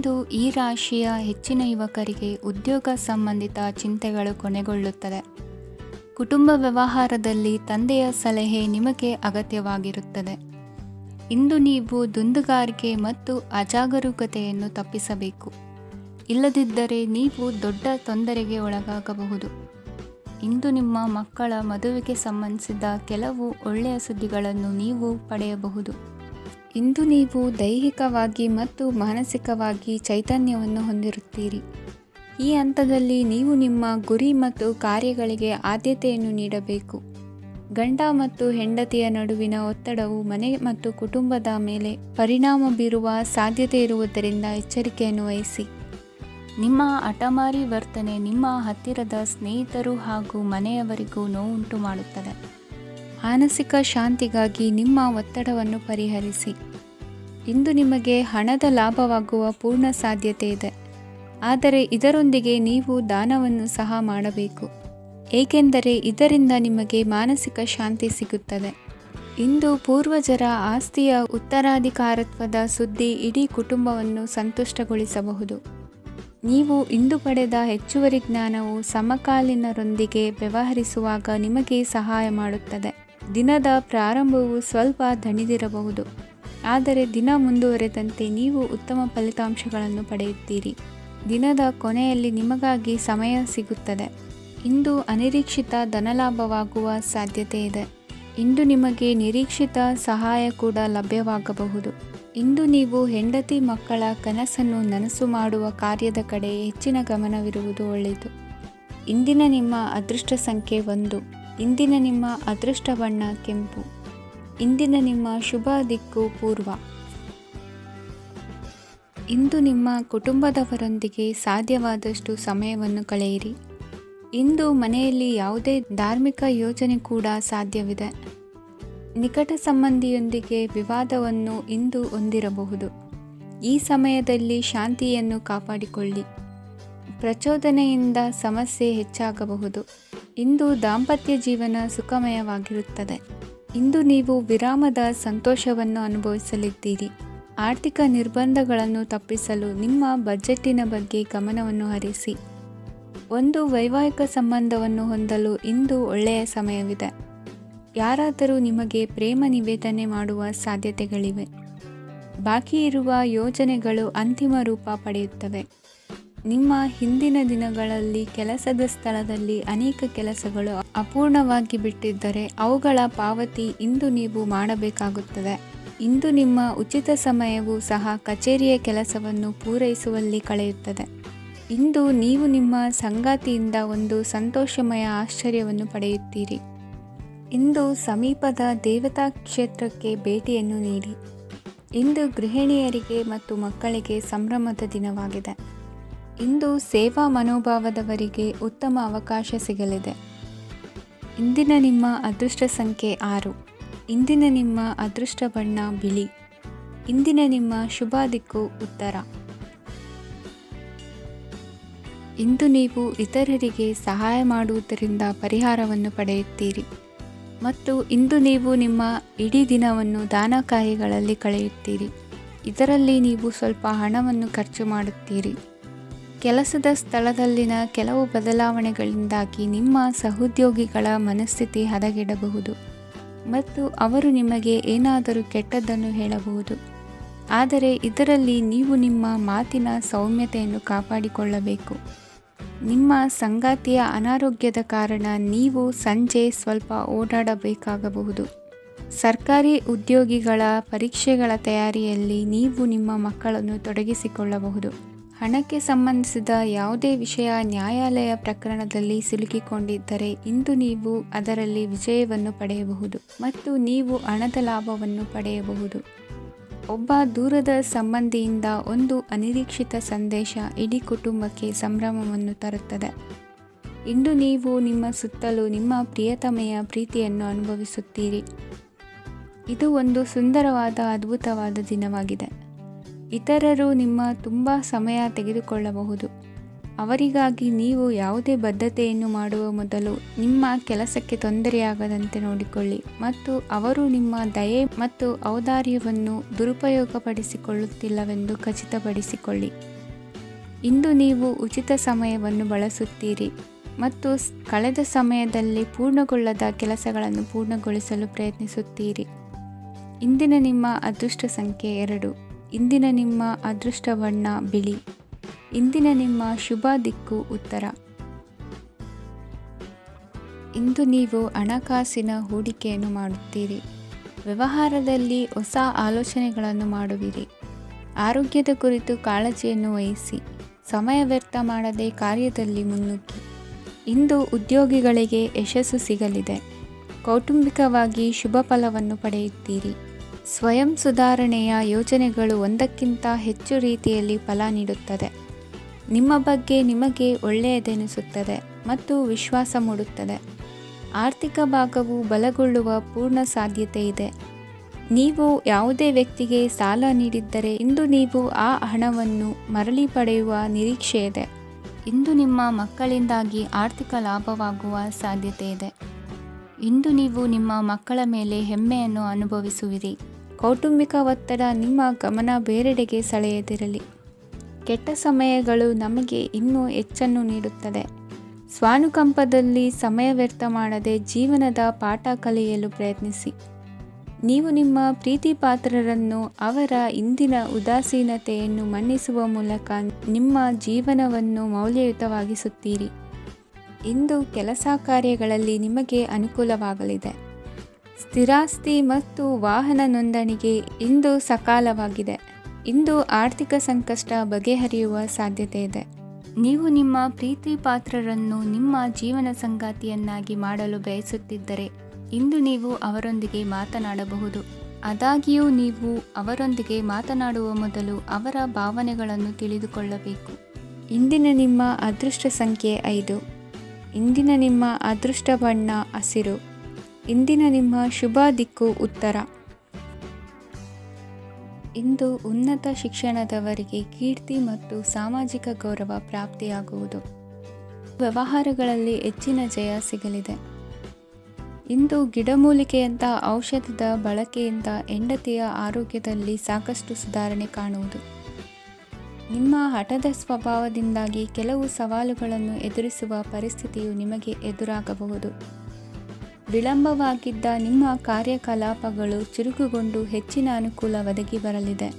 ಇಂದು ಈ ರಾಶಿಯ ಹೆಚ್ಚಿನ ಯುವಕರಿಗೆ ಉದ್ಯೋಗ ಸಂಬಂಧಿತ ಚಿಂತೆಗಳು ಕೊನೆಗೊಳ್ಳುತ್ತದೆ. ಕುಟುಂಬ ವ್ಯವಹಾರದಲ್ಲಿ ತಂದೆಯ ಸಲಹೆ ನಿಮಗೆ ಅಗತ್ಯವಾಗಿರುತ್ತದೆ. ಇಂದು ನೀವು ದುಂದುಗಾರಿಕೆ ಮತ್ತು ಅಜಾಗರೂಕತೆಯನ್ನು ತಪ್ಪಿಸಬೇಕು. ಇಲ್ಲದಿದ್ದರೆ ನೀವು ದೊಡ್ಡ ತೊಂದರೆಗೆ ಒಳಗಾಗಬಹುದು. ಇಂದು ನಿಮ್ಮ ಮಕ್ಕಳ ಮದುವೆಗೆ ಸಂಬಂಧಿಸಿದ ಕೆಲವು ಒಳ್ಳೆಯ ಸುದ್ದಿಗಳನ್ನು ನೀವು ಪಡೆಯಬಹುದು. ಇಂದು ನೀವು ದೈಹಿಕವಾಗಿ ಮತ್ತು ಮಾನಸಿಕವಾಗಿ ಚೈತನ್ಯವನ್ನು ಹೊಂದಿರುತ್ತೀರಿ. ಈ ಹಂತದಲ್ಲಿ ನೀವು ನಿಮ್ಮ ಗುರಿ ಮತ್ತು ಕಾರ್ಯಗಳಿಗೆ ಆದ್ಯತೆಯನ್ನು ನೀಡಬೇಕು. ಗಂಡ ಮತ್ತು ಹೆಂಡತಿಯ ನಡುವಿನ ಒತ್ತಡವು ಮನೆ ಮತ್ತು ಕುಟುಂಬದ ಮೇಲೆ ಪರಿಣಾಮ ಬೀರುವ ಸಾಧ್ಯತೆ ಇರುವುದರಿಂದ ಎಚ್ಚರಿಕೆಯನ್ನು ವಹಿಸಿ. ನಿಮ್ಮ ಹಠಮಾರಿ ವರ್ತನೆ ನಿಮ್ಮ ಹತ್ತಿರದ ಸ್ನೇಹಿತರು ಹಾಗೂ ಮನೆಯವರಿಗೂ ನೋವುಂಟು ಮಾಡುತ್ತದೆ. ಮಾನಸಿಕ ಶಾಂತಿಗಾಗಿ ನಿಮ್ಮ ಒತ್ತಡವನ್ನು ಪರಿಹರಿಸಿ. ಇಂದು ನಿಮಗೆ ಹಣದ ಲಾಭವಾಗುವ ಪೂರ್ಣ ಸಾಧ್ಯತೆ ಇದೆ, ಆದರೆ ಇದರೊಂದಿಗೆ ನೀವು ದಾನವನ್ನು ಸಹ ಮಾಡಬೇಕು, ಏಕೆಂದರೆ ಇದರಿಂದ ನಿಮಗೆ ಮಾನಸಿಕ ಶಾಂತಿ ಸಿಗುತ್ತದೆ. ಇಂದು ಪೂರ್ವಜರ ಆಸ್ತಿಯ ಉತ್ತರಾಧಿಕಾರತ್ವದ ಸುದ್ದಿ ಇಡೀ ಕುಟುಂಬವನ್ನು ಸಂತುಷ್ಟಗೊಳಿಸಬಹುದು. ನೀವು ಇಂದು ಪಡೆದ ಹೆಚ್ಚುವರಿ ಜ್ಞಾನವು ಸಮಕಾಲೀನರೊಂದಿಗೆ ವ್ಯವಹರಿಸುವಾಗ ನಿಮಗೆ ಸಹಾಯ ಮಾಡುತ್ತದೆ. ದಿನದ ಪ್ರಾರಂಭವು ಸ್ವಲ್ಪ ದಣಿದಿರಬಹುದು, ಆದರೆ ದಿನ ಮುಂದುವರೆದಂತೆ ನೀವು ಉತ್ತಮ ಫಲಿತಾಂಶಗಳನ್ನು ಪಡೆಯುತ್ತೀರಿ. ದಿನದ ಕೊನೆಯಲ್ಲಿ ನಿಮಗಾಗಿ ಸಮಯ ಸಿಗುತ್ತದೆ. ಇಂದು ಅನಿರೀಕ್ಷಿತ ಧನಲಾಭವಾಗುವ ಸಾಧ್ಯತೆ ಇದೆ. ಇಂದು ನಿಮಗೆ ನಿರೀಕ್ಷಿತ ಸಹಾಯ ಕೂಡ ಲಭ್ಯವಾಗಬಹುದು. ಇಂದು ನೀವು ಹೆಂಡತಿ ಮಕ್ಕಳ ಕನಸನ್ನು ನನಸು ಮಾಡುವ ಕಾರ್ಯದ ಕಡೆ ಹೆಚ್ಚಿನ ಗಮನವಿರುವುದು ಒಳ್ಳೆಯದು. ಇಂದಿನ ನಿಮ್ಮ ಅದೃಷ್ಟ ಸಂಖ್ಯೆ 1. ಇಂದಿನ ನಿಮ್ಮ ಅದೃಷ್ಟ ಬಣ್ಣ ಕೆಂಪು. ಇಂದಿನ ನಿಮ್ಮ ಶುಭ ದಿಕ್ಕು ಪೂರ್ವ. ಇಂದು ನಿಮ್ಮ ಕುಟುಂಬದವರೊಂದಿಗೆ ಸಾಧ್ಯವಾದಷ್ಟು ಸಮಯವನ್ನು ಕಳೆಯಿರಿ. ಇಂದು ಮನೆಯಲ್ಲಿ ಯಾವುದೇ ಧಾರ್ಮಿಕ ಯೋಜನೆ ಕೂಡ ಸಾಧ್ಯವಿದೆ. ನಿಕಟ ಸಂಬಂಧಿಯೊಂದಿಗೆ ವಿವಾದವನ್ನು ಇಂದು ಹೊಂದಿರಬಹುದು. ಈ ಸಮಯದಲ್ಲಿ ಶಾಂತಿಯನ್ನು ಕಾಪಾಡಿಕೊಳ್ಳಿ. ಪ್ರಚೋದನೆಯಿಂದ ಸಮಸ್ಯೆ ಹೆಚ್ಚಾಗಬಹುದು. ಇಂದು ದಾಂಪತ್ಯ ಜೀವನ ಸುಖಮಯವಾಗಿರುತ್ತದೆ. ಇಂದು ನೀವು ವಿರಾಮದ ಸಂತೋಷವನ್ನು ಅನುಭವಿಸಲಿದ್ದೀರಿ. ಆರ್ಥಿಕ ನಿರ್ಬಂಧಗಳನ್ನು ತಪ್ಪಿಸಲು ನಿಮ್ಮ ಬಜೆಟ್ಟಿನ ಬಗ್ಗೆ ಗಮನವನ್ನು ಹರಿಸಿ. ಒಂದು ವೈವಾಹಿಕ ಸಂಬಂಧವನ್ನು ಹೊಂದಲು ಇಂದು ಒಳ್ಳೆಯ ಸಮಯವಿದೆ. ಯಾರಾದರೂ ನಿಮಗೆ ಪ್ರೇಮ ನಿವೇದನೆ ಮಾಡುವ ಸಾಧ್ಯತೆಗಳಿವೆ. ಬಾಕಿ ಇರುವ ಯೋಜನೆಗಳು ಅಂತಿಮ ರೂಪ ಪಡೆಯುತ್ತವೆ. ನಿಮ್ಮ ಹಿಂದಿನ ದಿನಗಳಲ್ಲಿ ಕೆಲಸದ ಸ್ಥಳದಲ್ಲಿ ಅನೇಕ ಕೆಲಸಗಳು ಅಪೂರ್ಣವಾಗಿ ಬಿಟ್ಟಿದ್ದರೆ ಅವುಗಳ ಪಾವತಿ ಇಂದು ನೀವು ಮಾಡಬೇಕಾಗುತ್ತದೆ. ಇಂದು ನಿಮ್ಮ ಉಚಿತ ಸಮಯವು ಸಹ ಕಚೇರಿಯ ಕೆಲಸವನ್ನು ಪೂರೈಸುವಲ್ಲಿ ಕಳೆಯುತ್ತದೆ. ಇಂದು ನೀವು ನಿಮ್ಮ ಸಂಗಾತಿಯಿಂದ ಒಂದು ಸಂತೋಷಮಯ ಆಶ್ಚರ್ಯವನ್ನು ಪಡೆಯುತ್ತೀರಿ. ಇಂದು ಸಮೀಪದ ದೇವತಾ ಕ್ಷೇತ್ರಕ್ಕೆ ಭೇಟಿಯನ್ನು ನೀಡಿ. ಇಂದು ಗೃಹಿಣಿಯರಿಗೆ ಮತ್ತು ಮಕ್ಕಳಿಗೆ ಸಂಭ್ರಮದ ದಿನವಾಗಿದೆ. ಇಂದು ಸೇವಾ ಮನೋಭಾವದವರಿಗೆ ಉತ್ತಮ ಅವಕಾಶ ಸಿಗಲಿದೆ. ಇಂದಿನ ನಿಮ್ಮ ಅದೃಷ್ಟ ಸಂಖ್ಯೆ 6. ಇಂದಿನ ನಿಮ್ಮ ಅದೃಷ್ಟ ಬಣ್ಣ ಬಿಳಿ. ಇಂದಿನ ನಿಮ್ಮ ಶುಭ ದಿಕ್ಕು ಉತ್ತರ. ಇಂದು ನೀವು ಇತರರಿಗೆ ಸಹಾಯ ಮಾಡುವುದರಿಂದ ಪರಿಹಾರವನ್ನು ಪಡೆಯುತ್ತೀರಿ ಮತ್ತು ಇಂದು ನೀವು ನಿಮ್ಮ ಇಡೀ ದಿನವನ್ನು ದಾನ ಕಾರ್ಯಗಳಲ್ಲಿ ಕಳೆಯುತ್ತೀರಿ. ಇದರಲ್ಲಿ ನೀವು ಸ್ವಲ್ಪ ಹಣವನ್ನು ಖರ್ಚು ಮಾಡುತ್ತೀರಿ. ಕೆಲಸದ ಸ್ಥಳದಲ್ಲಿನ ಕೆಲವು ಬದಲಾವಣೆಗಳಿಂದಾಗಿ ನಿಮ್ಮ ಸಹೋದ್ಯೋಗಿಗಳ ಮನಸ್ಥಿತಿ ಹದಗೆಡಬಹುದು ಮತ್ತು ಅವರು ನಿಮಗೆ ಏನಾದರೂ ಕೆಟ್ಟದ್ದನ್ನು ಹೇಳಬಹುದು. ಆದರೆ ಇದರಲ್ಲಿ ನೀವು ನಿಮ್ಮ ಮಾತಿನ ಸೌಮ್ಯತೆಯನ್ನು ಕಾಪಾಡಿಕೊಳ್ಳಬೇಕು. ನಿಮ್ಮ ಸಂಗಾತಿಯ ಅನಾರೋಗ್ಯದ ಕಾರಣ ನೀವು ಸಂಜೆ ಸ್ವಲ್ಪ ಓಡಾಡಬೇಕಾಗಬಹುದು. ಸರ್ಕಾರಿ ಉದ್ಯೋಗಿಗಳ ಪರೀಕ್ಷೆಗಳ ತಯಾರಿಯಲ್ಲಿ ನೀವು ನಿಮ್ಮ ಮಕ್ಕಳನ್ನು ತೊಡಗಿಸಿಕೊಳ್ಳಬಹುದು. ಹಣಕ್ಕೆ ಸಂಬಂಧಿಸಿದ ಯಾವುದೇ ವಿಷಯ ನ್ಯಾಯಾಲಯ ಪ್ರಕರಣದಲ್ಲಿ ಸಿಲುಕಿಕೊಂಡಿದ್ದರೆ ಇಂದು ನೀವು ಅದರಲ್ಲಿ ವಿಜಯವನ್ನು ಪಡೆಯಬಹುದು ಮತ್ತು ನೀವು ಹಣದ ಲಾಭವನ್ನು ಪಡೆಯಬಹುದು. ಒಬ್ಬ ದೂರದ ಸಂಬಂಧಿಯಿಂದ ಒಂದು ಅನಿರೀಕ್ಷಿತ ಸಂದೇಶ ಇಡೀ ಕುಟುಂಬಕ್ಕೆ ಸಂಭ್ರಮವನ್ನು ತರುತ್ತದೆ. ಇಂದು ನೀವು ನಿಮ್ಮ ಸುತ್ತಲೂ ನಿಮ್ಮ ಪ್ರಿಯತಮೆಯ ಪ್ರೀತಿಯನ್ನು ಅನುಭವಿಸುತ್ತೀರಿ. ಇದು ಒಂದು ಸುಂದರವಾದ ಅದ್ಭುತವಾದ ದಿನವಾಗಿದೆ. ಇತರರು ನಿಮ್ಮ ತುಂಬ ಸಮಯ ತೆಗೆದುಕೊಳ್ಳಬಹುದು. ಅವರಿಗಾಗಿ ನೀವು ಯಾವುದೇ ಬದ್ಧತೆಯನ್ನು ಮಾಡುವ ಮೊದಲು ನಿಮ್ಮ ಕೆಲಸಕ್ಕೆ ತೊಂದರೆಯಾಗದಂತೆ ನೋಡಿಕೊಳ್ಳಿ ಮತ್ತು ಅವರು ನಿಮ್ಮ ದಯೆ ಮತ್ತು ಔದಾರ್ಯವನ್ನು ದುರುಪಯೋಗಪಡಿಸಿಕೊಳ್ಳುತ್ತಿಲ್ಲವೆಂದು ಖಚಿತಪಡಿಸಿಕೊಳ್ಳಿ. ಇಂದು ನೀವು ಉಚಿತ ಸಮಯವನ್ನು ಬಳಸುತ್ತೀರಿ ಮತ್ತು ಕಳೆದ ಸಮಯದಲ್ಲಿ ಪೂರ್ಣಗೊಳ್ಳದ ಕೆಲಸಗಳನ್ನು ಪೂರ್ಣಗೊಳಿಸಲು ಪ್ರಯತ್ನಿಸುತ್ತೀರಿ. ಇಂದಿನ ನಿಮ್ಮ ಅದೃಷ್ಟ ಸಂಖ್ಯೆ 2. ಇಂದಿನ ನಿಮ್ಮ ಅದೃಷ್ಟ ಬಣ್ಣ ಬಿಳಿ. ಇಂದಿನ ನಿಮ್ಮ ಶುಭ ದಿಕ್ಕು ಉತ್ತರ. ಇಂದು ನೀವು ಹಣಕಾಸಿನ ಹೂಡಿಕೆಯನ್ನು ಮಾಡುತ್ತೀರಿ. ವ್ಯವಹಾರದಲ್ಲಿ ಹೊಸ ಆಲೋಚನೆಗಳನ್ನು ಮಾಡುವಿರಿ. ಆರೋಗ್ಯದ ಕುರಿತು ಕಾಳಜಿಯನ್ನು ವಹಿಸಿ. ಸಮಯ ವ್ಯರ್ಥ ಮಾಡದೆ ಕಾರ್ಯದಲ್ಲಿ ಮುನ್ನುಗ್ಗಿ. ಇಂದು ಉದ್ಯೋಗಿಗಳಿಗೆ ಯಶಸ್ಸು ಸಿಗಲಿದೆ. ಕೌಟುಂಬಿಕವಾಗಿ ಶುಭ ಫಲವನ್ನು ಪಡೆಯುತ್ತೀರಿ. ಸ್ವಯಂ ಸುಧಾರಣೆಯ ಯೋಜನೆಗಳು ಒಂದಕ್ಕಿಂತ ಹೆಚ್ಚು ರೀತಿಯಲ್ಲಿ ಫಲ ನೀಡುತ್ತದೆ. ನಿಮ್ಮ ಬಗ್ಗೆ ನಿಮಗೆ ಒಳ್ಳೆಯದೆನಿಸುತ್ತದೆ ಮತ್ತು ವಿಶ್ವಾಸ ಮೂಡುತ್ತದೆ. ಆರ್ಥಿಕ ಭಾಗವು ಬಲಗೊಳ್ಳುವ ಪೂರ್ಣ ಸಾಧ್ಯತೆ ಇದೆ. ನೀವು ಯಾವುದೇ ವ್ಯಕ್ತಿಗೆ ಸಾಲ ನೀಡಿದ್ದರೆ ಇಂದು ನೀವು ಆ ಹಣವನ್ನು ಮರಳಿ ಪಡೆಯುವ ನಿರೀಕ್ಷೆ ಇದೆ. ಇಂದು ನಿಮ್ಮ ಮಕ್ಕಳಿಂದಾಗಿ ಆರ್ಥಿಕ ಲಾಭವಾಗುವ ಸಾಧ್ಯತೆ ಇದೆ. ಇಂದು ನೀವು ನಿಮ್ಮ ಮಕ್ಕಳ ಮೇಲೆ ಹೆಮ್ಮೆಯನ್ನು ಅನುಭವಿಸುವಿರಿ. ಕೌಟುಂಬಿಕ ಒತ್ತಡ ನಿಮ್ಮ ಗಮನ ಬೇರೆಡೆಗೆ ಸೆಳೆಯದಿರಲಿ. ಕೆಟ್ಟ ಸಮಯಗಳು ನಮಗೆ ಇನ್ನೂ ಹೆಚ್ಚನ್ನು ನೀಡುತ್ತದೆ. ಸ್ವಾನುಕಂಪದಲ್ಲಿ ಸಮಯ ವ್ಯರ್ಥ ಮಾಡದೆ ಜೀವನದ ಪಾಠ ಕಲಿಯಲು ಪ್ರಯತ್ನಿಸಿ. ನೀವು ನಿಮ್ಮ ಪ್ರೀತಿ ಪಾತ್ರರನ್ನು ಅವರ ಇಂದಿನ ಉದಾಸೀನತೆಯನ್ನು ಮನ್ನಿಸುವ ಮೂಲಕ ನಿಮ್ಮ ಜೀವನವನ್ನು ಮೌಲ್ಯಯುತವಾಗಿಸುತ್ತೀರಿ. ಇಂದು ಕೆಲಸ ಕಾರ್ಯಗಳಲ್ಲಿ ನಿಮಗೆ ಅನುಕೂಲವಾಗಲಿದೆ. ಸ್ಥಿರಾಸ್ತಿ ಮತ್ತು ವಾಹನ ನೋಂದಣಿಗೆ ಇಂದು ಸಕಾಲವಾಗಿದೆ. ಇಂದು ಆರ್ಥಿಕ ಸಂಕಷ್ಟ ಬಗೆಹರಿಯುವ ಸಾಧ್ಯತೆ ಇದೆ. ನೀವು ನಿಮ್ಮ ಪ್ರೀತಿ ಪಾತ್ರರನ್ನು ನಿಮ್ಮ ಜೀವನ ಸಂಗಾತಿಯನ್ನಾಗಿ ಮಾಡಲು ಬಯಸುತ್ತಿದ್ದರೆ ಇಂದು ನೀವು ಅವರೊಂದಿಗೆ ಮಾತನಾಡಬಹುದು. ಆದಾಗ್ಯೂ ನೀವು ಅವರೊಂದಿಗೆ ಮಾತನಾಡುವ ಮೊದಲು ಅವರ ಭಾವನೆಗಳನ್ನು ತಿಳಿದುಕೊಳ್ಳಬೇಕು. ಇಂದಿನ ನಿಮ್ಮ ಅದೃಷ್ಟ ಸಂಖ್ಯೆ 5. ಇಂದಿನ ನಿಮ್ಮ ಅದೃಷ್ಟ ಬಣ್ಣ ಹಸಿರು. ಇಂದಿನ ನಿಮ್ಮ ಶುಭ ದಿಕ್ಕು ಉತ್ತರ. ಇಂದು ಉನ್ನತ ಶಿಕ್ಷಣದವರಿಗೆ ಕೀರ್ತಿ ಮತ್ತು ಸಾಮಾಜಿಕ ಗೌರವ ಪ್ರಾಪ್ತಿಯಾಗುವುದು. ವ್ಯವಹಾರಗಳಲ್ಲಿ ಹೆಚ್ಚಿನ ಜಯ ಸಿಗಲಿದೆ. ಇಂದು ಗಿಡಮೂಲಿಕೆಯಂಥ ಔಷಧದ ಬಳಕೆಯಿಂದ ಹೆಂಡತಿಯ ಆರೋಗ್ಯದಲ್ಲಿ ಸಾಕಷ್ಟು ಸುಧಾರಣೆ ಕಾಣುವುದು. ನಿಮ್ಮ ಹಠದ ಸ್ವಭಾವದಿಂದಾಗಿ ಕೆಲವು ಸವಾಲುಗಳನ್ನು ಎದುರಿಸುವ ಪರಿಸ್ಥಿತಿಯು ನಿಮಗೆ ಎದುರಾಗಬಹುದು. ವಿಳಂಬವಾಗಿದ್ದ ನಿಮ್ಮ ಕಾರ್ಯಕಲಾಪಗಳು ಚುರುಕುಗೊಂಡು ಹೆಚ್ಚಿನ ಅನುಕೂಲ ಒದಗಿ ಬರಲಿದೆ.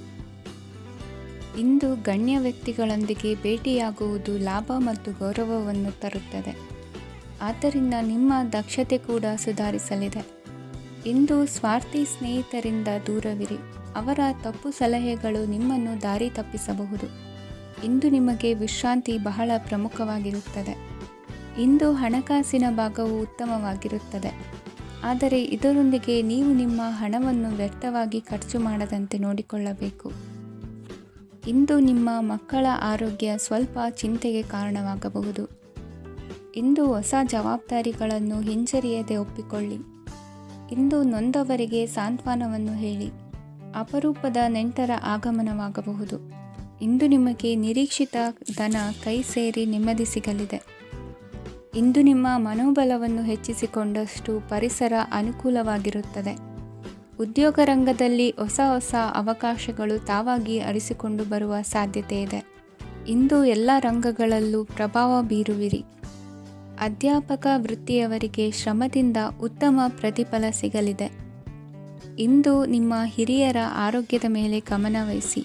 ಇಂದು ಗಣ್ಯ ವ್ಯಕ್ತಿಗಳೊಂದಿಗೆ ಭೇಟಿಯಾಗುವುದು ಲಾಭ ಮತ್ತು ಗೌರವವನ್ನು ತರುತ್ತದೆ. ಆದ್ದರಿಂದ ನಿಮ್ಮ ದಕ್ಷತೆ ಕೂಡ ಸುಧಾರಿಸಲಿದೆ. ಇಂದು ಸ್ವಾರ್ಥಿ ಸ್ನೇಹಿತರಿಂದ ದೂರವಿರಿ. ಅವರ ತಪ್ಪು ಸಲಹೆಗಳು ನಿಮ್ಮನ್ನು ದಾರಿ ತಪ್ಪಿಸಬಹುದು. ಇಂದು ನಿಮಗೆ ವಿಶ್ರಾಂತಿ ಬಹಳ ಪ್ರಮುಖವಾಗಿರುತ್ತದೆ. ಇಂದು ಹಣಕಾಸಿನ ಭಾಗವು ಉತ್ತಮವಾಗಿರುತ್ತದೆ. ಆದರೆ ಇದರೊಂದಿಗೆ ನೀವು ನಿಮ್ಮ ಹಣವನ್ನು ವ್ಯರ್ಥವಾಗಿ ಖರ್ಚು ಮಾಡದಂತೆ ನೋಡಿಕೊಳ್ಳಬೇಕು. ಇಂದು ನಿಮ್ಮ ಮಕ್ಕಳ ಆರೋಗ್ಯ ಸ್ವಲ್ಪ ಚಿಂತೆಗೆ ಕಾರಣವಾಗಬಹುದು. ಇಂದು ಹೊಸ ಜವಾಬ್ದಾರಿಗಳನ್ನು ಹಿಂಜರಿಯದೆ ಒಪ್ಪಿಕೊಳ್ಳಿ. ಇಂದು ನೊಂದವರಿಗೆ ಸಾಂತ್ವನವನ್ನು ಹೇಳಿ. ಅಪರೂಪದ ನೆಂಟರ ಆಗಮನವಾಗಬಹುದು. ಇಂದು ನಿಮಗೆ ನಿರೀಕ್ಷಿತ ಧನ ಕೈ ಸೇರಿ ನೆಮ್ಮದಿ ಸಿಗಲಿದೆ. ಇಂದು ನಿಮ್ಮ ಮನೋಬಲವನ್ನು ಹೆಚ್ಚಿಸಿಕೊಂಡಷ್ಟು ಪರಿಸರ ಅನುಕೂಲವಾಗಿರುತ್ತದೆ. ಉದ್ಯೋಗ ರಂಗದಲ್ಲಿ ಹೊಸ ಹೊಸ ಅವಕಾಶಗಳು ತಾವಾಗಿ ಅರಿಸಿಕೊಂಡು ಬರುವ ಸಾಧ್ಯತೆ ಇದೆ. ಇಂದು ಎಲ್ಲ ರಂಗಗಳಲ್ಲೂ ಪ್ರಭಾವ ಬೀರುವಿರಿ. ಅಧ್ಯಾಪಕ ವೃತ್ತಿಯವರಿಗೆ ಶ್ರಮದಿಂದ ಉತ್ತಮ ಪ್ರತಿಫಲ ಸಿಗಲಿದೆ. ಇಂದು ನಿಮ್ಮ ಹಿರಿಯರ ಆರೋಗ್ಯದ ಮೇಲೆ ಗಮನವಹಿಸಿ.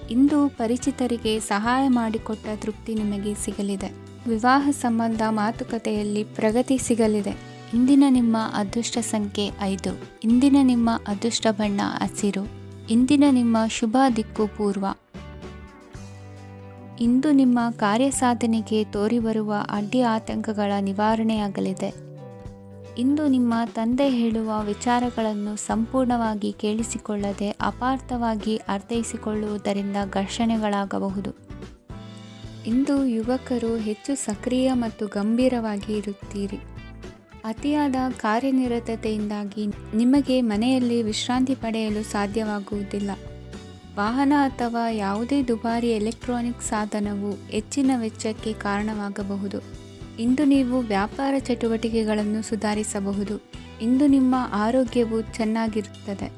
ಇಂದು ಪರಿಚಿತರಿಗೆ ಸಹಾಯ ಮಾಡಿಕೊಟ್ಟ ತೃಪ್ತಿ ನಿಮಗೆ ಸಿಗಲಿದೆ. ವಿವಾಹ ಸಂಬಂಧ ಮಾತುಕತೆಯಲ್ಲಿ ಪ್ರಗತಿ ಸಿಗಲಿದೆ. ಇಂದಿನ ನಿಮ್ಮ ಅದೃಷ್ಟ ಸಂಖ್ಯೆ 5. ಇಂದಿನ ನಿಮ್ಮ ಅದೃಷ್ಟ ಬಣ್ಣ ಹಸಿರು. ಇಂದಿನ ನಿಮ್ಮ ಶುಭ ದಿಕ್ಕು ಪೂರ್ವ. ಇಂದು ನಿಮ್ಮ ಕಾರ್ಯಸಾಧನೆಗೆ ತೋರಿಬರುವ ಅಡ್ಡಿ ಆತಂಕಗಳ ನಿವಾರಣೆಯಾಗಲಿದೆ. ಇಂದು ನಿಮ್ಮ ತಂದೆ ಹೇಳುವ ವಿಚಾರಗಳನ್ನು ಸಂಪೂರ್ಣವಾಗಿ ಕೇಳಿಸಿಕೊಳ್ಳದೆ ಅಪಾರ್ಥವಾಗಿ ಅರ್ಥೈಸಿಕೊಳ್ಳುವುದರಿಂದ ಘರ್ಷಣೆಗಳಾಗಬಹುದು. ಇಂದು ಯುವಕರು ಹೆಚ್ಚು ಸಕ್ರಿಯ ಮತ್ತು ಗಂಭೀರವಾಗಿ ಇರುತ್ತೀರಿ. ಅತಿಯಾದ ಕಾರ್ಯನಿರತತೆಯಿಂದಾಗಿ ನಿಮಗೆ ಮನೆಯಲ್ಲಿ ವಿಶ್ರಾಂತಿ ಪಡೆಯಲು ಸಾಧ್ಯವಾಗುವುದಿಲ್ಲ. ವಾಹನ ಅಥವಾ ಯಾವುದೇ ದುಬಾರಿ ಎಲೆಕ್ಟ್ರಾನಿಕ್ ಸಾಧನವು ಹೆಚ್ಚಿನ ವೆಚ್ಚಕ್ಕೆ ಕಾರಣವಾಗಬಹುದು. ಇಂದು ನೀವು ವ್ಯಾಪಾರ ಚಟುವಟಿಕೆಗಳನ್ನು ಸುಧಾರಿಸಬಹುದು. ಇಂದು ನಿಮ್ಮ ಆರೋಗ್ಯವು ಚೆನ್ನಾಗಿರುತ್ತದೆ.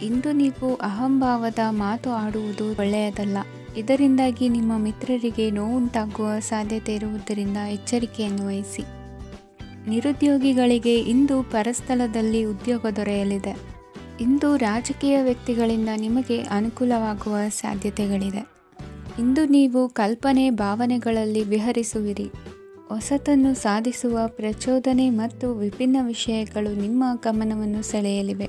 ಇಂದು ನೀವು ಅಹಂಭಾವದ ಮಾತು ಆಡುವುದು ಒಳ್ಳೆಯದಲ್ಲ. ಇದರಿಂದಾಗಿ ನಿಮ್ಮ ಮಿತ್ರರಿಗೆ ನೋವುಂಟಾಗುವ ಸಾಧ್ಯತೆ ಇರುವುದರಿಂದ ಎಚ್ಚರಿಕೆಯನ್ನು ವಹಿಸಿ. ನಿರುದ್ಯೋಗಿಗಳಿಗೆ ಇಂದು ಪರಸ್ಥಳದಲ್ಲಿ ಉದ್ಯೋಗ ದೊರೆಯಲಿದೆ. ಇಂದು ರಾಜಕೀಯ ವ್ಯಕ್ತಿಗಳಿಂದ ನಿಮಗೆ ಅನುಕೂಲವಾಗುವ ಸಾಧ್ಯತೆಗಳಿದೆ. ಇಂದು ನೀವು ಕಲ್ಪನೆ ಭಾವನೆಗಳಲ್ಲಿ ವಿಹರಿಸುವಿರಿ. ಹೊಸತನ್ನು ಸಾಧಿಸುವ ಪ್ರಚೋದನೆ ಮತ್ತು ವಿಭಿನ್ನ ವಿಷಯಗಳು ನಿಮ್ಮ ಗಮನವನ್ನು ಸೆಳೆಯಲಿವೆ.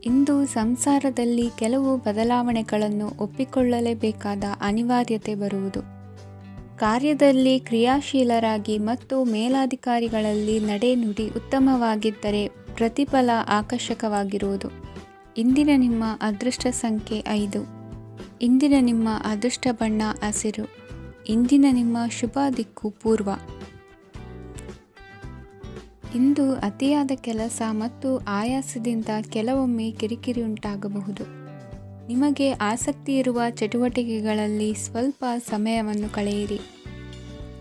ಇಂದು ಸಂಸಾರದಲ್ಲಿ ಕೆಲವು ಬದಲಾವಣೆಗಳನ್ನು ಒಪ್ಪಿಕೊಳ್ಳಲೇಬೇಕಾದ ಅನಿವಾರ್ಯತೆ ಬರುವುದು. ಕಾರ್ಯದಲ್ಲಿ ಕ್ರಿಯಾಶೀಲರಾಗಿ ಮತ್ತು ಮೇಲಾಧಿಕಾರಿಗಳಲ್ಲಿ ನಡೆನುಡಿ ಉತ್ತಮವಾಗಿದ್ದರೆ ಪ್ರತಿಫಲ ಆಕರ್ಷಕವಾಗಿರುವುದು. ಇಂದಿನ ನಿಮ್ಮ ಅದೃಷ್ಟ ಸಂಖ್ಯೆ 5. ಇಂದಿನ ನಿಮ್ಮ ಅದೃಷ್ಟ ಬಣ್ಣ ಹಸಿರು. ಇಂದಿನ ನಿಮ್ಮ ಶುಭ ದಿಕ್ಕು ಪೂರ್ವ. ಇಂದು ಅತಿಯಾದ ಕೆಲಸ ಮತ್ತು ಆಯಾಸದಿಂದ ಕೆಲವೊಮ್ಮೆ ಕಿರಿಕಿರಿ ಉಂಟಾಗಬಹುದು. ನಿಮಗೆ ಆಸಕ್ತಿ ಇರುವ ಚಟುವಟಿಕೆಗಳಲ್ಲಿ ಸ್ವಲ್ಪ ಸಮಯವನ್ನು ಕಳೆಯಿರಿ.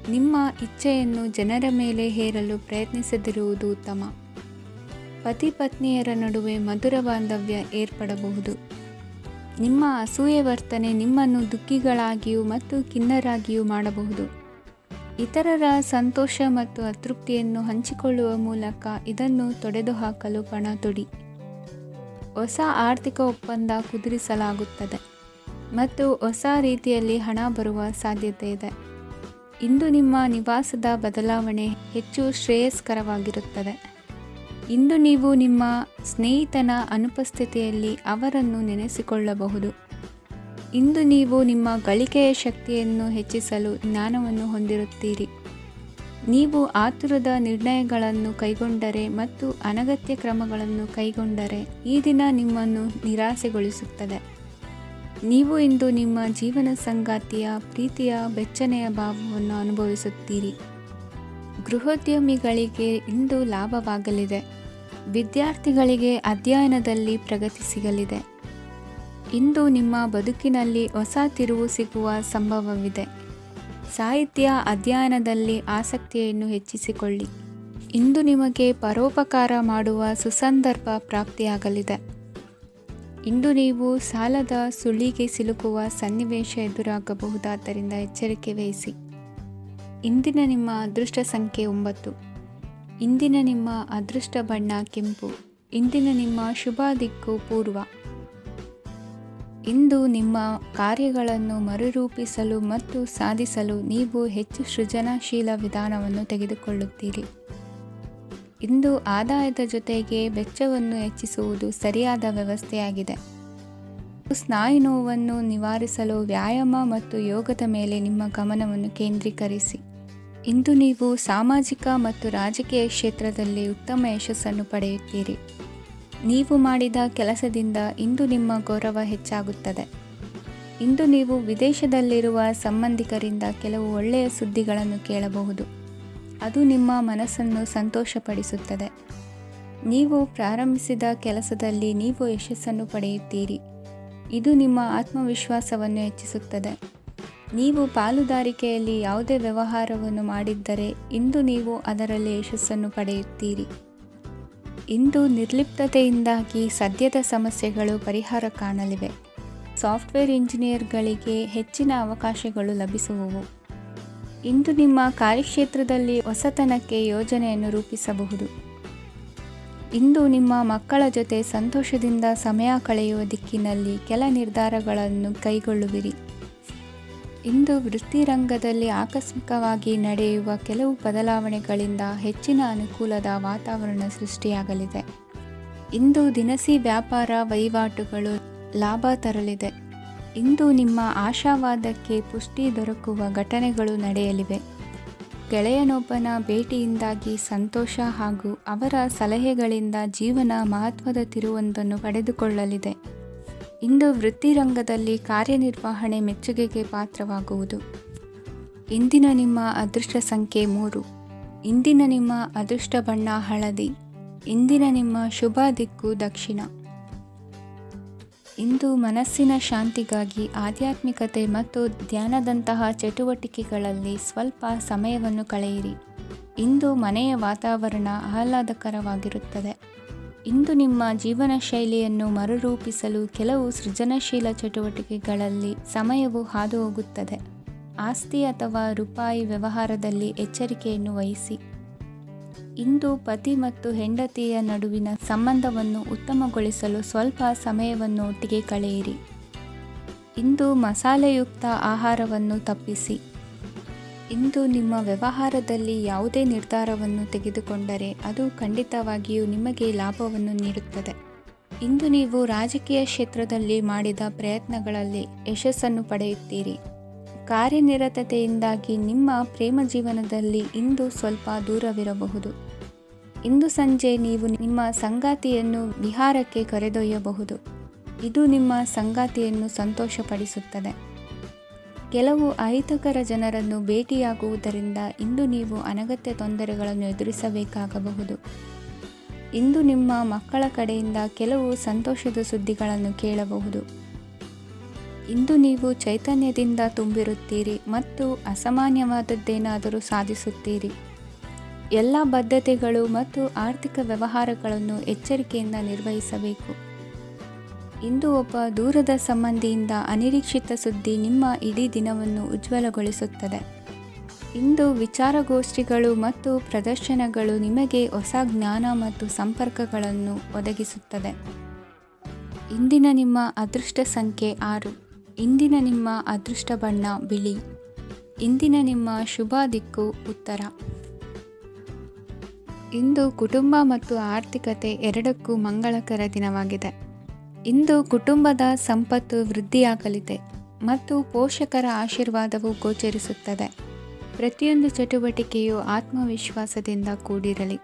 ನಿಮ್ಮ ಇಚ್ಛೆಯನ್ನು ಜನರ ಮೇಲೆ ಹೇರಲು ಪ್ರಯತ್ನಿಸದಿರುವುದು ಉತ್ತಮ. ಪತಿ ಪತ್ನಿಯರ ನಡುವೆ ಮಧುರ ಬಾಂಧವ್ಯ ಏರ್ಪಡಬಹುದು. ನಿಮ್ಮ ಅಸೂಯೆ ವರ್ತನೆ ನಿಮ್ಮನ್ನು ದುಃಖಿಗಳಾಗಿಯೂ ಮತ್ತು ಖಿನ್ನರಾಗಿಯೂ ಮಾಡಬಹುದು. ಇತರರ ಸಂತೋಷ ಮತ್ತು ಅತೃಪ್ತಿಯನ್ನು ಹಂಚಿಕೊಳ್ಳುವ ಮೂಲಕ ಇದನ್ನು ತೊಡೆದುಹಾಕಲು ಪಣ ತೊಡಿ. ಹೊಸ ಆರ್ಥಿಕ ಒಪ್ಪಂದ ಕುದುರಿಸಲಾಗುತ್ತದೆ ಮತ್ತು ಹೊಸ ರೀತಿಯಲ್ಲಿ ಹಣ ಬರುವ ಸಾಧ್ಯತೆ ಇದೆ. ಇಂದು ನಿಮ್ಮ ನಿವಾಸದ ಬದಲಾವಣೆ ಹೆಚ್ಚು ಶ್ರೇಯಸ್ಕರವಾಗಿರುತ್ತದೆ. ಇಂದು ನೀವು ನಿಮ್ಮ ಸ್ನೇಹಿತನ ಅನುಪಸ್ಥಿತಿಯಲ್ಲಿ ಅವರನ್ನು ನೆನೆಸಿಕೊಳ್ಳಬಹುದು. ಇಂದು ನೀವು ನಿಮ್ಮ ಗಳಿಕೆಯ ಶಕ್ತಿಯನ್ನು ಹೆಚ್ಚಿಸಲು ಜ್ಞಾನವನ್ನು ಹೊಂದಿರುತ್ತೀರಿ. ನೀವು ಆತುರದ ನಿರ್ಣಯಗಳನ್ನು ಕೈಗೊಂಡರೆ ಮತ್ತು ಅನಗತ್ಯ ಕ್ರಮಗಳನ್ನು ಕೈಗೊಂಡರೆ ಈ ದಿನ ನಿಮ್ಮನ್ನು ನಿರಾಸೆಗೊಳಿಸುತ್ತದೆ. ನೀವು ಇಂದು ನಿಮ್ಮ ಜೀವನ ಸಂಗಾತಿಯ ಪ್ರೀತಿಯ ಬೆಚ್ಚನೆಯ ಭಾವವನ್ನು ಅನುಭವಿಸುತ್ತೀರಿ. ಗೃಹೋದ್ಯಮಿಗಳಿಗೆ ಇಂದು ಲಾಭವಾಗಲಿದೆ. ವಿದ್ಯಾರ್ಥಿಗಳಿಗೆ ಅಧ್ಯಯನದಲ್ಲಿ ಪ್ರಗತಿ ಸಿಗಲಿದೆ. ಇಂದು ನಿಮ್ಮ ಬದುಕಿನಲ್ಲಿ ಹೊಸ ತಿರುವು ಸಿಗುವ ಸಂಭವವಿದೆ. ಸಾಹಿತ್ಯ ಅಧ್ಯಯನದಲ್ಲಿ ಆಸಕ್ತಿಯನ್ನು ಹೆಚ್ಚಿಸಿಕೊಳ್ಳಿ. ಇಂದು ನಿಮಗೆ ಪರೋಪಕಾರ ಮಾಡುವ ಸುಸಂದರ್ಭ ಪ್ರಾಪ್ತಿಯಾಗಲಿದೆ. ಇಂದು ನೀವು ಸಾಲದ ಸುಳಿಗೆ ಸಿಲುಕುವ ಸನ್ನಿವೇಶ ಎದುರಾಗಬಹುದಾದ್ದರಿಂದ ಎಚ್ಚರಿಕೆ ವಹಿಸಿ. ಇಂದಿನ ನಿಮ್ಮ ಅದೃಷ್ಟ ಸಂಖ್ಯೆ 9. ಇಂದಿನ ನಿಮ್ಮ ಅದೃಷ್ಟ ಬಣ್ಣ ಕೆಂಪು. ಇಂದಿನ ನಿಮ್ಮ ಶುಭ ದಿಕ್ಕು ಪೂರ್ವ. ಇಂದು ನಿಮ್ಮ ಕಾರ್ಯಗಳನ್ನು ಮರುರೂಪಿಸಲು ಮತ್ತು ಸಾಧಿಸಲು ನೀವು ಹೆಚ್ಚು ಸೃಜನಶೀಲ ವಿಧಾನವನ್ನು ತೆಗೆದುಕೊಳ್ಳುತ್ತೀರಿ. ಇಂದು ಆದಾಯದ ಜೊತೆಗೆ ವೆಚ್ಚವನ್ನು ಹೆಚ್ಚಿಸುವುದು ಸರಿಯಾದ ವ್ಯವಸ್ಥೆಯಾಗಿದೆ. ಸ್ನಾಯು ನೋವನ್ನು ನಿವಾರಿಸಲು ವ್ಯಾಯಾಮ ಮತ್ತು ಯೋಗದ ಮೇಲೆ ನಿಮ್ಮ ಗಮನವನ್ನು ಕೇಂದ್ರೀಕರಿಸಿ. ಇಂದು ನೀವು ಸಾಮಾಜಿಕ ಮತ್ತು ರಾಜಕೀಯ ಕ್ಷೇತ್ರದಲ್ಲಿ ಉತ್ತಮ ಯಶಸ್ಸನ್ನು ಪಡೆಯುತ್ತೀರಿ. ನೀವು ಮಾಡಿದ ಕೆಲಸದಿಂದ ಇಂದು ನಿಮ್ಮ ಗೌರವ ಹೆಚ್ಚಾಗುತ್ತದೆ. ಇಂದು ನೀವು ವಿದೇಶದಲ್ಲಿರುವ ಸಂಬಂಧಿಕರಿಂದ ಕೆಲವು ಒಳ್ಳೆಯ ಸುದ್ದಿಗಳನ್ನು ಕೇಳಬಹುದು. ಅದು ನಿಮ್ಮ ಮನಸ್ಸನ್ನು ಸಂತೋಷಪಡಿಸುತ್ತದೆ. ನೀವು ಪ್ರಾರಂಭಿಸಿದ ಕೆಲಸದಲ್ಲಿ ನೀವು ಯಶಸ್ಸನ್ನು ಪಡೆಯುತ್ತೀರಿ. ಇದು ನಿಮ್ಮ ಆತ್ಮವಿಶ್ವಾಸವನ್ನು ಹೆಚ್ಚಿಸುತ್ತದೆ. ನೀವು ಪಾಲುದಾರಿಕೆಯಲ್ಲಿ ಯಾವುದೇ ವ್ಯವಹಾರವನ್ನು ಮಾಡಿದ್ದರೆ ಇಂದು ನೀವು ಅದರಲ್ಲಿ ಯಶಸ್ಸನ್ನು ಪಡೆಯುತ್ತೀರಿ. ಇಂದು ನಿರ್ಲಿಪ್ತತೆಯಿಂದಾಗಿ ಸದ್ಯದ ಸಮಸ್ಯೆಗಳು ಪರಿಹಾರ ಕಾಣಲಿವೆ. ಸಾಫ್ಟ್ವೇರ್ ಇಂಜಿನಿಯರ್ಗಳಿಗೆ ಹೆಚ್ಚಿನ ಅವಕಾಶಗಳು ಲಭಿಸುವವು. ಇಂದು ನಿಮ್ಮ ಕಾರ್ಯಕ್ಷೇತ್ರದಲ್ಲಿ ಹೊಸತನಕ್ಕೆ ಯೋಜನೆಯನ್ನು ರೂಪಿಸಬಹುದು. ಇಂದು ನಿಮ್ಮ ಮಕ್ಕಳ ಜೊತೆ ಸಂತೋಷದಿಂದ ಸಮಯ ಕಳೆಯುವ ದಿಕ್ಕಿನಲ್ಲಿ ಕೆಲ ನಿರ್ಧಾರಗಳನ್ನು ಕೈಗೊಳ್ಳುವಿರಿ. ಇಂದು ವೃತ್ತಿರಂಗದಲ್ಲಿ ಆಕಸ್ಮಿಕವಾಗಿ ನಡೆಯುವ ಕೆಲವು ಬದಲಾವಣೆಗಳಿಂದ ಹೆಚ್ಚಿನ ಅನುಕೂಲದ ವಾತಾವರಣ ಸೃಷ್ಟಿಯಾಗಲಿದೆ. ಇಂದು ದಿನಸಿ ವ್ಯಾಪಾರ ವಹಿವಾಟುಗಳು ಲಾಭ ತರಲಿದೆ. ಇಂದು ನಿಮ್ಮ ಆಶಾವಾದಕ್ಕೆ ಪುಷ್ಟಿ ದೊರಕುವ ಘಟನೆಗಳು ನಡೆಯಲಿವೆ. ಗೆಳೆಯನೊಬ್ಬನ ಭೇಟಿಯಿಂದಾಗಿ ಸಂತೋಷ ಹಾಗೂ ಅವರ ಸಲಹೆಗಳಿಂದ ಜೀವನ ಮಹತ್ವದ ತಿರುವೊಂದನ್ನು ಪಡೆದುಕೊಳ್ಳಲಿದೆ. ಇಂದು ವೃತ್ತಿರಂಗದಲ್ಲಿ ಕಾರ್ಯನಿರ್ವಹಣೆ ಮೆಚ್ಚುಗೆಗೆ ಪಾತ್ರವಾಗುವುದು. ಇಂದಿನ ನಿಮ್ಮ ಅದೃಷ್ಟ ಸಂಖ್ಯೆ 3. ಇಂದಿನ ನಿಮ್ಮ ಅದೃಷ್ಟ ಬಣ್ಣ ಹಳದಿ. ಇಂದಿನ ನಿಮ್ಮ ಶುಭ ದಿಕ್ಕು ದಕ್ಷಿಣ. ಇಂದು ಮನಸ್ಸಿನ ಶಾಂತಿಗಾಗಿ ಆಧ್ಯಾತ್ಮಿಕತೆ ಮತ್ತು ಧ್ಯಾನದಂತಹ ಚಟುವಟಿಕೆಗಳಲ್ಲಿ ಸ್ವಲ್ಪ ಸಮಯವನ್ನು ಕಳೆಯಿರಿ. ಇಂದು ಮನೆಯ ವಾತಾವರಣ ಆಹ್ಲಾದಕರವಾಗಿರುತ್ತದೆ. ಇಂದು ನಿಮ್ಮ ಜೀವನ ಶೈಲಿಯನ್ನು ಮರುರೂಪಿಸಲು ಕೆಲವು ಸೃಜನಶೀಲ ಚಟುವಟಿಕೆಗಳಲ್ಲಿ ಸಮಯವು ಹಾದು ಹೋಗುತ್ತದೆ. ಆಸ್ತಿ ಅಥವಾ ರೂಪಾಯಿ ವ್ಯವಹಾರದಲ್ಲಿ ಎಚ್ಚರಿಕೆಯನ್ನು ವಹಿಸಿ. ಇಂದು ಪತಿ ಮತ್ತು ಹೆಂಡತಿಯ ನಡುವಿನ ಸಂಬಂಧವನ್ನು ಉತ್ತಮಗೊಳಿಸಲು ಸ್ವಲ್ಪ ಸಮಯವನ್ನು ಒಟ್ಟಿಗೆ ಕಳೆಯಿರಿ. ಇಂದು ಮಸಾಲೆಯುಕ್ತ ಆಹಾರವನ್ನು ತಪ್ಪಿಸಿ. ಇಂದು ನಿಮ್ಮ ವ್ಯವಹಾರದಲ್ಲಿ ಯಾವುದೇ ನಿರ್ಧಾರವನ್ನು ತೆಗೆದುಕೊಂಡರೆ ಅದು ಖಂಡಿತವಾಗಿಯೂ ನಿಮಗೆ ಲಾಭವನ್ನು ನೀಡುತ್ತದೆ. ಇಂದು ನೀವು ರಾಜಕೀಯ ಕ್ಷೇತ್ರದಲ್ಲಿ ಮಾಡಿದ ಪ್ರಯತ್ನಗಳಲ್ಲಿ ಯಶಸ್ಸನ್ನು ಪಡೆಯುತ್ತೀರಿ. ಕಾರ್ಯನಿರತತೆಯಿಂದಾಗಿ ನಿಮ್ಮ ಪ್ರೇಮ ಜೀವನದಲ್ಲಿ ಇಂದು ಸ್ವಲ್ಪ ದೂರವಿರಬಹುದು. ಇಂದು ಸಂಜೆ ನೀವು ನಿಮ್ಮ ಸಂಗಾತಿಯನ್ನು ವಿಹಾರಕ್ಕೆ ಕರೆದೊಯ್ಯಬಹುದು. ಇದು ನಿಮ್ಮ ಸಂಗಾತಿಯನ್ನು ಸಂತೋಷಪಡಿಸುತ್ತದೆ. ಕೆಲವು ಅಹಿತಕರ ಜನರನ್ನು ಭೇಟಿಯಾಗುವುದರಿಂದ ಇಂದು ನೀವು ಅನಗತ್ಯ ತೊಂದರೆಗಳನ್ನು ಎದುರಿಸಬೇಕಾಗಬಹುದು. ಇಂದು ನಿಮ್ಮ ಮಕ್ಕಳ ಕಡೆಯಿಂದ ಕೆಲವು ಸಂತೋಷದ ಸುದ್ದಿಗಳನ್ನು ಕೇಳಬಹುದು. ಇಂದು ನೀವು ಚೈತನ್ಯದಿಂದ ತುಂಬಿರುತ್ತೀರಿ ಮತ್ತು ಅಸಾಮಾನ್ಯವಾದದ್ದೇನಾದರೂ ಸಾಧಿಸುತ್ತೀರಿ. ಎಲ್ಲ ಬದ್ಧತೆಗಳು ಮತ್ತು ಆರ್ಥಿಕ ವ್ಯವಹಾರಗಳನ್ನು ಎಚ್ಚರಿಕೆಯಿಂದ ನಿರ್ವಹಿಸಬೇಕು. ಇಂದು ಒಬ್ಬ ದೂರದ ಸಂಬಂಧಿಯಿಂದ ಅನಿರೀಕ್ಷಿತ ಸುದ್ದಿ ನಿಮ್ಮ ಇಡೀ ದಿನವನ್ನು ಉಜ್ವಲಗೊಳಿಸುತ್ತದೆ. ಇಂದು ವಿಚಾರಗೋಷ್ಠಿಗಳು ಮತ್ತು ಪ್ರದರ್ಶನಗಳು ನಿಮಗೆ ಹೊಸ ಜ್ಞಾನ ಮತ್ತು ಸಂಪರ್ಕಗಳನ್ನು ಒದಗಿಸುತ್ತದೆ. ಇಂದಿನ ನಿಮ್ಮ ಅದೃಷ್ಟ ಸಂಖ್ಯೆ 6. ಇಂದಿನ ನಿಮ್ಮ ಅದೃಷ್ಟ ಬಣ್ಣ ಬಿಳಿ. ಇಂದಿನ ನಿಮ್ಮ ಶುಭ ದಿಕ್ಕು ಉತ್ತರ. ಇಂದು ಕುಟುಂಬ ಮತ್ತು ಆರ್ಥಿಕತೆ ಎರಡಕ್ಕೂ ಮಂಗಳಕರ ದಿನವಾಗಿದೆ. ಇಂದು ಕುಟುಂಬದ ಸಂಪತ್ತು ವೃದ್ಧಿಯಾಗಲಿದೆ ಮತ್ತು ಪೋಷಕರ ಆಶೀರ್ವಾದವು ಗೋಚರಿಸುತ್ತದೆ. ಪ್ರತಿಯೊಂದು ಚಟುವಟಿಕೆಯು ಆತ್ಮವಿಶ್ವಾಸದಿಂದ ಕೂಡಿರಲಿ.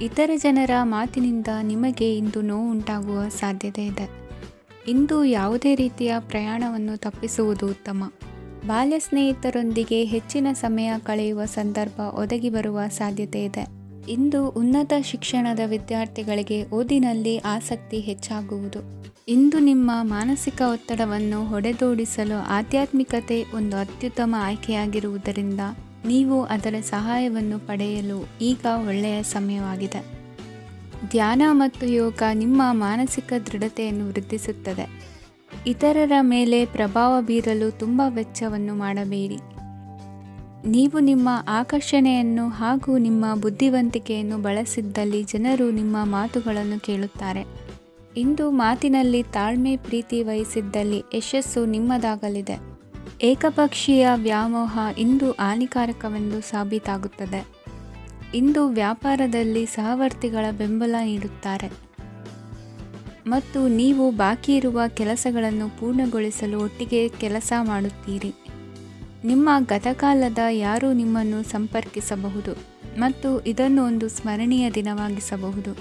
ಇತರ ಜನರ ಮಾತಿನಿಂದ ನಿಮಗೆ ಇಂದು ನೋವುಂಟಾಗುವ ಸಾಧ್ಯತೆ ಇದೆ. ಇಂದು ಯಾವುದೇ ರೀತಿಯ ಪ್ರಯಾಣವನ್ನು ತಪ್ಪಿಸುವುದು ಉತ್ತಮ. ಬಾಲ್ಯ ಸ್ನೇಹಿತರೊಂದಿಗೆ ಹೆಚ್ಚಿನ ಸಮಯ ಕಳೆಯುವ ಸಂದರ್ಭ ಒದಗಿ ಬರುವ ಸಾಧ್ಯತೆ ಇದೆ. ಇಂದು ಉನ್ನತ ಶಿಕ್ಷಣದ ವಿದ್ಯಾರ್ಥಿಗಳಿಗೆ ಓದಿನಲ್ಲಿ ಆಸಕ್ತಿ ಹೆಚ್ಚಾಗುವುದು. ಇಂದು ನಿಮ್ಮ ಮಾನಸಿಕ ಒತ್ತಡವನ್ನು ಹೊಡೆದೋಡಿಸಲು ಆಧ್ಯಾತ್ಮಿಕತೆ ಒಂದು ಅತ್ಯುತ್ತಮ ಆಯ್ಕೆಯಾಗಿರುವುದರಿಂದ ನೀವು ಅದರ ಸಹಾಯವನ್ನು ಪಡೆಯಲು ಈಗ ಒಳ್ಳೆಯ ಸಮಯವಾಗಿದೆ. ಧ್ಯಾನ ಮತ್ತು ಯೋಗ ನಿಮ್ಮ ಮಾನಸಿಕ ದೃಢತೆಯನ್ನು ವೃದ್ಧಿಸುತ್ತದೆ. ಇತರರ ಮೇಲೆ ಪ್ರಭಾವ ಬೀರಲು ತುಂಬ ವೆಚ್ಚವನ್ನು ಮಾಡಬೇಡಿ. ನೀವು ನಿಮ್ಮ ಆಕರ್ಷಣೆಯನ್ನು ಹಾಗೂ ನಿಮ್ಮ ಬುದ್ಧಿವಂತಿಕೆಯನ್ನು ಬಳಸಿದ್ದಲ್ಲಿ ಜನರು ನಿಮ್ಮ ಮಾತುಗಳನ್ನು ಕೇಳುತ್ತಾರೆ. ಇಂದು ಮಾತಿನಲ್ಲಿ ತಾಳ್ಮೆ ಪ್ರೀತಿ ವಹಿಸಿದ್ದಲ್ಲಿ ಯಶಸ್ಸು ನಿಮ್ಮದಾಗಲಿದೆ. ಏಕಪಕ್ಷೀಯ ವ್ಯಾಮೋಹ ಇಂದು ಹಾನಿಕಾರಕವೆಂದು ಸಾಬೀತಾಗುತ್ತದೆ. ಇಂದು ವ್ಯಾಪಾರದಲ್ಲಿ ಸಹವರ್ತಿಗಳ ಬೆಂಬಲ ನೀಡುತ್ತಾರೆ ಮತ್ತು ನೀವು ಬಾಕಿ ಇರುವ ಕೆಲಸಗಳನ್ನು ಪೂರ್ಣಗೊಳಿಸಲು ಒಟ್ಟಿಗೆ ಕೆಲಸ ಮಾಡುತ್ತೀರಿ. ನಿಮ್ಮ ಗತಕಾಲದ ಯಾರೂ ನಿಮ್ಮನ್ನು ಸಂಪರ್ಕಿಸಬಹುದು ಮತ್ತು ಇದನ್ನು ಒಂದು ಸ್ಮರಣೀಯ ದಿನವಾಗಿಸಬಹುದು.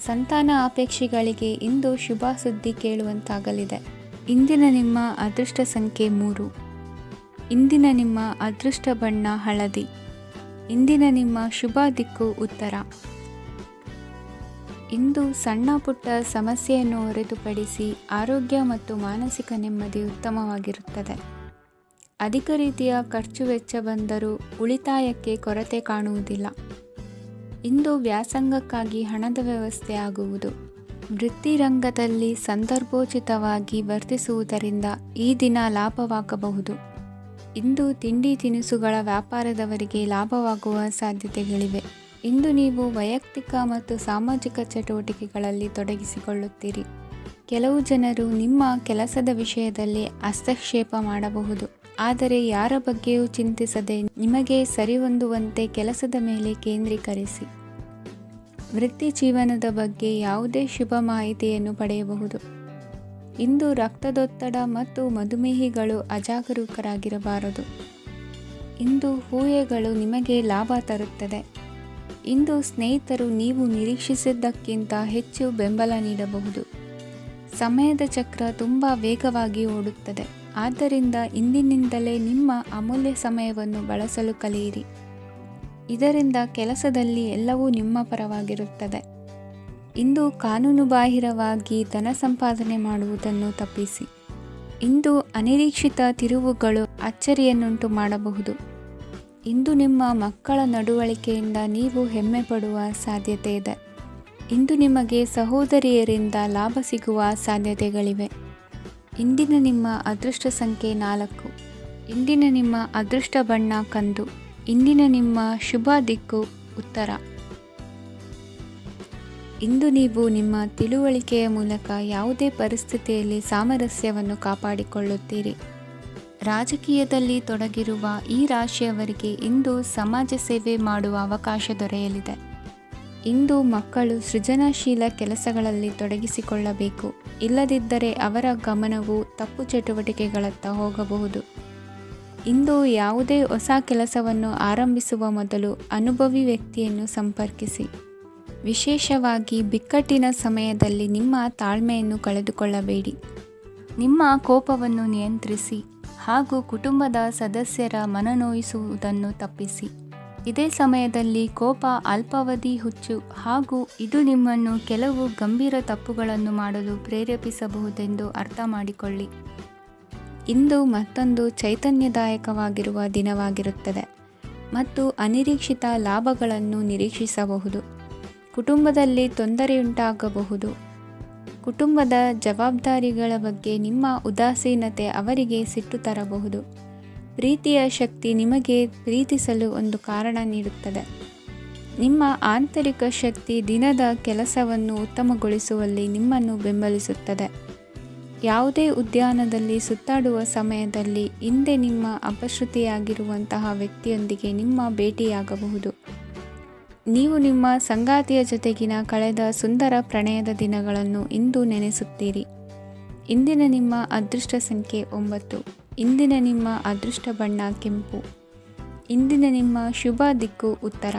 ಸಂತಾನ ಅಪೇಕ್ಷೆಗಳಿಗೆ ಇಂದು ಶುಭ ಸುದ್ದಿ ಕೇಳುವಂತಾಗಲಿದೆ. ಇಂದಿನ ನಿಮ್ಮ ಅದೃಷ್ಟ ಸಂಖ್ಯೆ 3. ಇಂದಿನ ನಿಮ್ಮ ಅದೃಷ್ಟ ಬಣ್ಣ ಹಳದಿ. ಇಂದಿನ ನಿಮ್ಮ ಶುಭ ದಿಕ್ಕು ಉತ್ತರ. ಇಂದು ಸಣ್ಣ ಪುಟ್ಟ ಸಮಸ್ಯೆಯನ್ನು ಹೊರತುಪಡಿಸಿ ಆರೋಗ್ಯ ಮತ್ತು ಮಾನಸಿಕ ನೆಮ್ಮದಿ ಉತ್ತಮವಾಗಿರುತ್ತದೆ. ಅಧಿಕ ರೀತಿಯ ಖರ್ಚು ವೆಚ್ಚ ಬಂದರೂ ಉಳಿತಾಯಕ್ಕೆ ಕೊರತೆ ಕಾಣುವುದಿಲ್ಲ. ಇಂದು ವ್ಯಾಸಂಗಕ್ಕಾಗಿ ಹಣದ ವ್ಯವಸ್ಥೆ ಆಗುವುದು. ವೃತ್ತಿರಂಗದಲ್ಲಿ ಸಂದರ್ಭೋಚಿತವಾಗಿ ವರ್ತಿಸುವುದರಿಂದ ಈ ದಿನ ಲಾಭವಾಗಬಹುದು. ಇಂದು ತಿಂಡಿ ತಿನಿಸುಗಳ ವ್ಯಾಪಾರದವರಿಗೆ ಲಾಭವಾಗುವ ಸಾಧ್ಯತೆಗಳಿವೆ. ಇಂದು ನೀವು ವೈಯಕ್ತಿಕ ಮತ್ತು ಸಾಮಾಜಿಕ ಚಟುವಟಿಕೆಗಳಲ್ಲಿ ತೊಡಗಿಸಿಕೊಳ್ಳುತ್ತೀರಿ. ಕೆಲವು ಜನರು ನಿಮ್ಮ ಕೆಲಸದ ವಿಷಯದಲ್ಲಿ ಹಸ್ತಕ್ಷೇಪ ಮಾಡಬಹುದು, ಆದರೆ ಯಾರ ಬಗ್ಗೆಯೂ ಚಿಂತಿಸದೆ ನಿಮಗೆ ಸರಿಹೊಂದುವಂತೆ ಕೆಲಸದ ಮೇಲೆ ಕೇಂದ್ರೀಕರಿಸಿ. ವೃತ್ತಿ ಜೀವನದ ಬಗ್ಗೆ ಯಾವುದೇ ಶುಭ ಮಾಹಿತಿಯನ್ನು ಪಡೆಯಬಹುದು. ಇಂದು ರಕ್ತದೊತ್ತಡ ಮತ್ತು ಮಧುಮೇಹಿಗಳು ಅಜಾಗರೂಕರಾಗಿರಬಾರದು. ಇಂದು ಊಹೆಗಳು ನಿಮಗೆ ಲಾಭ ತರುತ್ತದೆ. ಇಂದು ಸ್ನೇಹಿತರು ನೀವು ನಿರೀಕ್ಷಿಸಿದ್ದಕ್ಕಿಂತ ಹೆಚ್ಚು ಬೆಂಬಲ ನೀಡಬಹುದು. ಸಮಯದ ಚಕ್ರ ತುಂಬ ವೇಗವಾಗಿ ಓಡುತ್ತದೆ. ಆದ್ದರಿಂದ ಇಂದಿನಿಂದಲೇ ನಿಮ್ಮ ಅಮೂಲ್ಯ ಸಮಯವನ್ನು ಬಳಸಲು ಕಲಿಯಿರಿ. ಇದರಿಂದ ಕೆಲಸದಲ್ಲಿ ಎಲ್ಲವೂ ನಿಮ್ಮ ಪರವಾಗಿರುತ್ತದೆ. ಇಂದು ಕಾನೂನುಬಾಹಿರವಾಗಿ ಧನ ಸಂಪಾದನೆ ಮಾಡುವುದನ್ನು ತಪ್ಪಿಸಿ. ಇಂದು ಅನಿರೀಕ್ಷಿತ ತಿರುವುಗಳು ಅಚ್ಚರಿಯನ್ನುಂಟು ಮಾಡಬಹುದು. ಇಂದು ನಿಮ್ಮ ಮಕ್ಕಳ ನಡವಳಿಕೆಯಿಂದ ನೀವು ಹೆಮ್ಮೆ ಪಡುವ ಸಾಧ್ಯತೆ ಇದೆ. ಇಂದು ನಿಮಗೆ ಸಹೋದರಿಯರಿಂದ ಲಾಭ ಸಿಗುವ ಸಾಧ್ಯತೆಗಳಿವೆ. ಇಂದಿನ ನಿಮ್ಮ ಅದೃಷ್ಟ ಸಂಖ್ಯೆ 4. ಇಂದಿನ ನಿಮ್ಮ ಅದೃಷ್ಟ ಬಣ್ಣ ಕಂದು. ಇಂದಿನ ನಿಮ್ಮ ಶುಭ ದಿಕ್ಕು ಉತ್ತರ. ಇಂದು ನೀವು ನಿಮ್ಮ ತಿಳುವಳಿಕೆಯ ಮೂಲಕ ಯಾವುದೇ ಪರಿಸ್ಥಿತಿಯಲ್ಲಿ ಸಾಮರಸ್ಯವನ್ನು ಕಾಪಾಡಿಕೊಳ್ಳುತ್ತೀರಿ. ರಾಜಕೀಯದಲ್ಲಿ ತೊಡಗಿರುವ ಈ ರಾಶಿಯವರಿಗೆ ಇಂದು ಸಮಾಜ ಸೇವೆ ಮಾಡುವ ಅವಕಾಶ ದೊರೆಯಲಿದೆ. ಇಂದು ಮಕ್ಕಳು ಸೃಜನಶೀಲ ಕೆಲಸಗಳಲ್ಲಿ ತೊಡಗಿಸಿಕೊಳ್ಳಬೇಕು. ಇಲ್ಲದಿದ್ದರೆ ಅವರ ಗಮನವು ತಪ್ಪು ಚಟುವಟಿಕೆಗಳತ್ತ ಹೋಗಬಹುದು. ಇಂದು ಯಾವುದೇ ಹೊಸ ಕೆಲಸವನ್ನು ಆರಂಭಿಸುವ ಮೊದಲು ಅನುಭವಿ ವ್ಯಕ್ತಿಯನ್ನು ಸಂಪರ್ಕಿಸಿ. ವಿಶೇಷವಾಗಿ ಬಿಕ್ಕಟ್ಟಿನ ಸಮಯದಲ್ಲಿ ನಿಮ್ಮ ತಾಳ್ಮೆಯನ್ನು ಕಳೆದುಕೊಳ್ಳಬೇಡಿ. ನಿಮ್ಮ ಕೋಪವನ್ನು ನಿಯಂತ್ರಿಸಿ ಹಾಗೂ ಕುಟುಂಬದ ಸದಸ್ಯರ ಮನನೋಯಿಸುವುದನ್ನು ತಪ್ಪಿಸಿ. ಇದೇ ಸಮಯದಲ್ಲಿ ಕೋಪ ಅಲ್ಪಾವಧಿ ಹುಚ್ಚು ಹಾಗೂ ಇದು ನಿಮ್ಮನ್ನು ಕೆಲವು ಗಂಭೀರ ತಪ್ಪುಗಳನ್ನು ಮಾಡಲು ಪ್ರೇರೇಪಿಸಬಹುದೆಂದು ಅರ್ಥ ಮಾಡಿಕೊಳ್ಳಿ. ಇಂದು ಮತ್ತೊಂದು ಚೈತನ್ಯದಾಯಕವಾಗಿರುವ ದಿನವಾಗಿರುತ್ತದೆ ಮತ್ತು ಅನಿರೀಕ್ಷಿತ ಲಾಭಗಳನ್ನು ನಿರೀಕ್ಷಿಸಬಹುದು. ಕುಟುಂಬದಲ್ಲಿ ತೊಂದರೆಯುಂಟಾಗಬಹುದು. ಕುಟುಂಬದ ಜವಾಬ್ದಾರಿಗಳ ಬಗ್ಗೆ ನಿಮ್ಮ ಉದಾಸೀನತೆ ಅವರಿಗೆ ಸಿಟ್ಟು ತರಬಹುದು. ಪ್ರೀತಿಯ ಶಕ್ತಿ ನಿಮಗೆ ಪ್ರೀತಿಸಲು ಒಂದು ಕಾರಣ ನೀಡುತ್ತದೆ. ನಿಮ್ಮ ಆಂತರಿಕ ಶಕ್ತಿ ದಿನದ ಕೆಲಸವನ್ನು ಉತ್ತಮಗೊಳಿಸುವಲ್ಲಿ ನಿಮ್ಮನ್ನು ಬೆಂಬಲಿಸುತ್ತದೆ. ಯಾವುದೇ ಉದ್ಯಾನದಲ್ಲಿ ಸುತ್ತಾಡುವ ಸಮಯದಲ್ಲಿ ಹಿಂದೆ ನಿಮ್ಮ ಅಪಶ್ರುತಿಯಾಗಿರುವಂತಹ ವ್ಯಕ್ತಿಯೊಂದಿಗೆ ನಿಮ್ಮ ಭೇಟಿಯಾಗಬಹುದು. ನೀವು ನಿಮ್ಮ ಸಂಗಾತಿಯ ಜೊತೆಗಿನ ಕಳೆದ ಸುಂದರ ಪ್ರಣಯದ ದಿನಗಳನ್ನು ಇಂದು ನೆನೆಸುತ್ತೀರಿ. ಇಂದಿನ ನಿಮ್ಮ ಅದೃಷ್ಟ ಸಂಖ್ಯೆ 9. ಇಂದಿನ ನಿಮ್ಮ ಅದೃಷ್ಟ ಬಣ್ಣ ಕೆಂಪು. ಇಂದಿನ ನಿಮ್ಮ ಶುಭ ದಿಕ್ಕು ಉತ್ತರ.